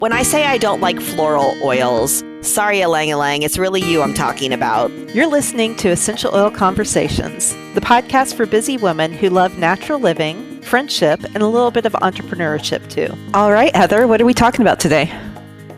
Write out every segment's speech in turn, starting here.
When I say I don't like floral oils, sorry, Elang, it's really you I'm talking about. You're listening to Essential Oil Conversations, the podcast for busy women who love natural living, friendship, and a little bit of entrepreneurship too. All right, Heather, what are we talking about today?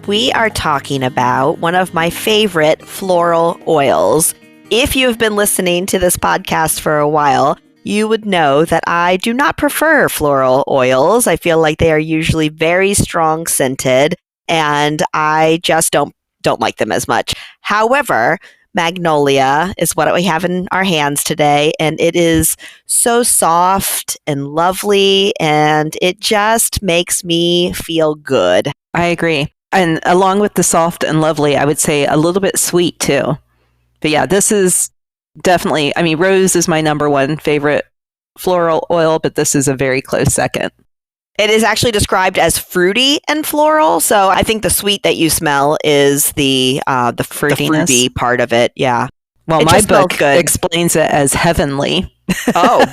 We are talking about one of my favorite floral oils. If you've been listening to this podcast for a while, you would know that I do not prefer floral oils. I feel like they are usually very strong scented, and I just don't like them as much. However, Magnolia is what we have in our hands today, and it is so soft and lovely, and it just makes me feel good. I agree. And along with the soft and lovely, I would say a little bit sweet too. But yeah, this is definitely, rose is my number one favorite floral oil, but this is a very close second. It is actually described as fruity and floral, so I think the sweet that you smell is the fruity part of it. Yeah. Well, my book explains it as heavenly. Oh,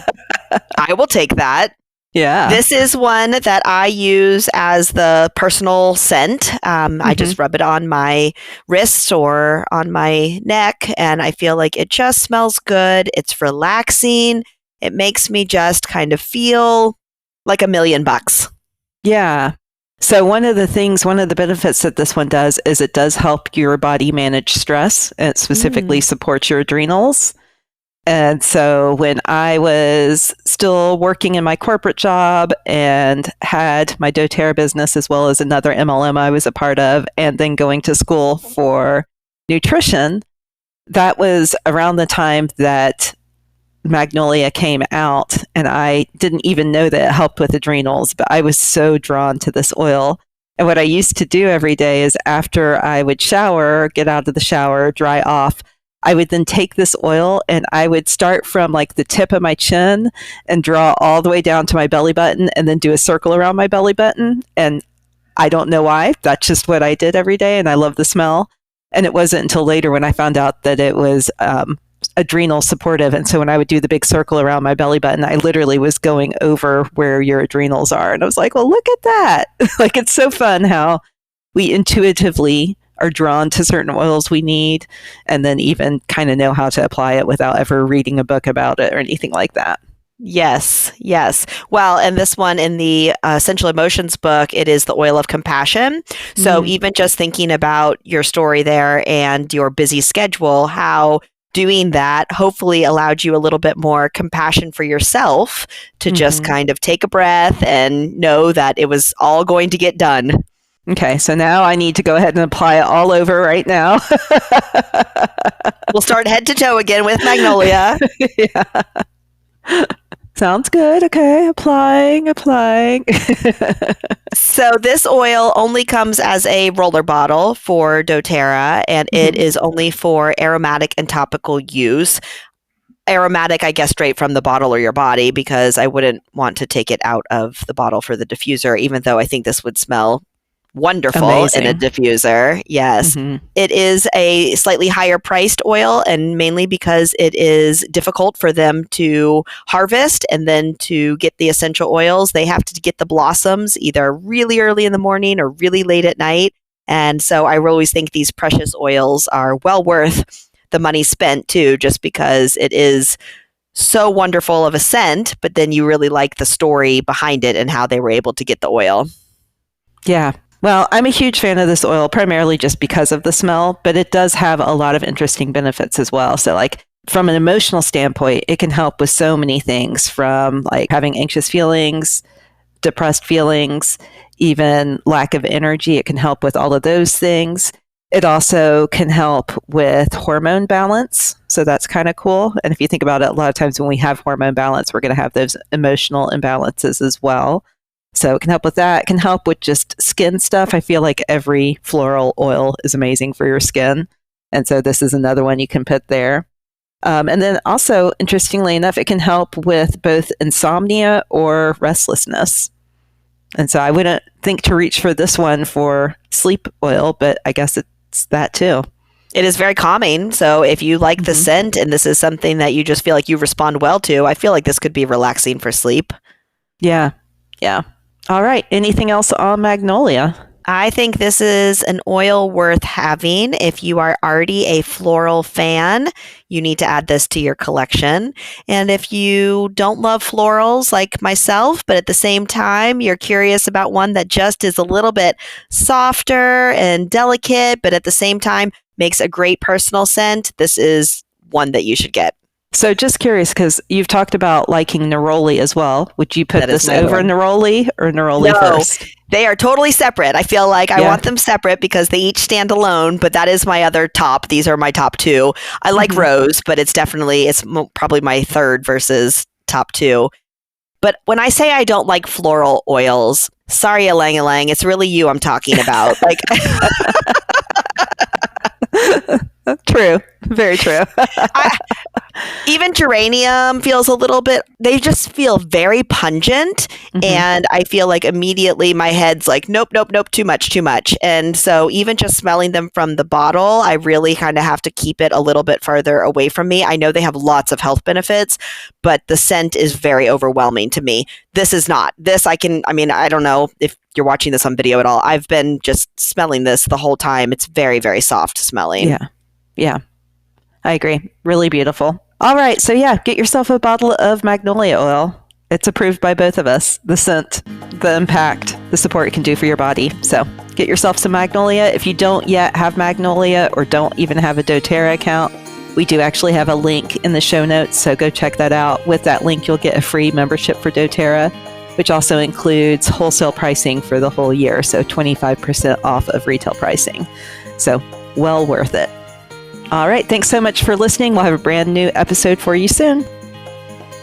I will take that. Yeah. This is one that I use as the personal scent. I just rub it on my wrists or on my neck, and I feel like it just smells good. It's relaxing. It makes me just kind of feel like $1,000,000. Yeah. So one of the benefits that this one does is it does help your body manage stress. It specifically supports your adrenals. And so when I was still working in my corporate job and had my doTERRA business as well as another MLM I was a part of, and then going to school for nutrition, that was around the time that Magnolia came out, and I didn't even know that it helped with adrenals, but I was so drawn to this oil. And what I used to do every day is after I would shower, get out of the shower, dry off, I would then take this oil and I would start from like the tip of my chin and draw all the way down to my belly button and then do a circle around my belly button. And I don't know why. That's just what I did every day. And I love the smell. And it wasn't until later when I found out that it was adrenal supportive. And so when I would do the big circle around my belly button, I literally was going over where your adrenals are. And I was like, well, look at that. Like, it's so fun how we intuitively are drawn to certain oils we need, and then even kind of know how to apply it without ever reading a book about it or anything like that. Yes. Well, and this one in the Essential Emotions book, it is the oil of compassion. So even just thinking about your story there and your busy schedule, how doing that hopefully allowed you a little bit more compassion for yourself to just kind of take a breath and know that it was all going to get done. Okay, so now I need to go ahead and apply it all over right now. We'll start head to toe again with Magnolia. Yeah. Sounds good. Okay, applying. So this oil only comes as a roller bottle for doTERRA, and it is only for aromatic and topical use. Aromatic, I guess, straight from the bottle or your body, because I wouldn't want to take it out of the bottle for the diffuser, even though I think this would smell wonderful. Amazing. In a diffuser. Yes. It is a slightly higher priced oil, and mainly because it is difficult for them to harvest and then to get the essential oils. They have to get the blossoms either really early in the morning or really late at night. And so I always think these precious oils are well worth the money spent too, just because it is so wonderful of a scent, but then you really like the story behind it and how they were able to get the oil. Yeah. Well, I'm a huge fan of this oil, primarily just because of the smell, but it does have a lot of interesting benefits as well. So like from an emotional standpoint, it can help with so many things, from like having anxious feelings, depressed feelings, even lack of energy. It can help with all of those things. It also can help with hormone balance. So that's kind of cool. And if you think about it, a lot of times when we have hormone balance, we're going to have those emotional imbalances as well. So it can help with that. It can help with just skin stuff. I feel like every floral oil is amazing for your skin. And so this is another one you can put there. And then also, interestingly enough, it can help with both insomnia or restlessness. And so I wouldn't think to reach for this one for sleep oil, but I guess it's that too. It is very calming. So if you like the scent and this is something that you just feel like you respond well to, I feel like this could be relaxing for sleep. Yeah. All right. Anything else on Magnolia? I think this is an oil worth having. If you are already a floral fan, you need to add this to your collection. And if you don't love florals like myself, but at the same time, you're curious about one that just is a little bit softer and delicate, but at the same time makes a great personal scent, this is one that you should get. So just curious, because you've talked about liking neroli as well. Would you put this over neroli or neroli first? They are totally separate. I feel like I want them separate because they each stand alone, but that is my other top. These are my top two. I like rose, but it's probably my third versus top two. But when I say I don't like floral oils, sorry, Ylang Ylang, it's really you I'm talking about. Like, true. Very true. Even geranium feels a little bit, they just feel very pungent. And I feel like immediately my head's like, nope, too much. And so even just smelling them from the bottle, I really kind of have to keep it a little bit farther away from me. I know they have lots of health benefits, but the scent is very overwhelming to me. This is not. I don't know if you're watching this on video at all. I've been just smelling this the whole time. It's very, very soft smelling. Yeah. I agree. Really beautiful. All right. So get yourself a bottle of Magnolia oil. It's approved by both of us. The scent, the impact, the support it can do for your body. So get yourself some Magnolia. If you don't yet have Magnolia or don't even have a doTERRA account, we do actually have a link in the show notes. So go check that out. With that link, you'll get a free membership for doTERRA, which also includes wholesale pricing for the whole year. So 25% off of retail pricing. So well worth it. All right. Thanks so much for listening. We'll have a brand new episode for you soon.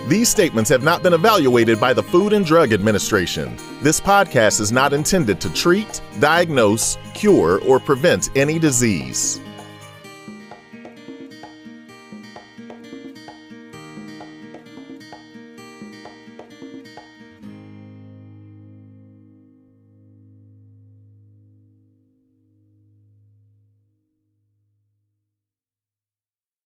These statements have not been evaluated by the Food and Drug Administration. This podcast is not intended to treat, diagnose, cure, or prevent any disease.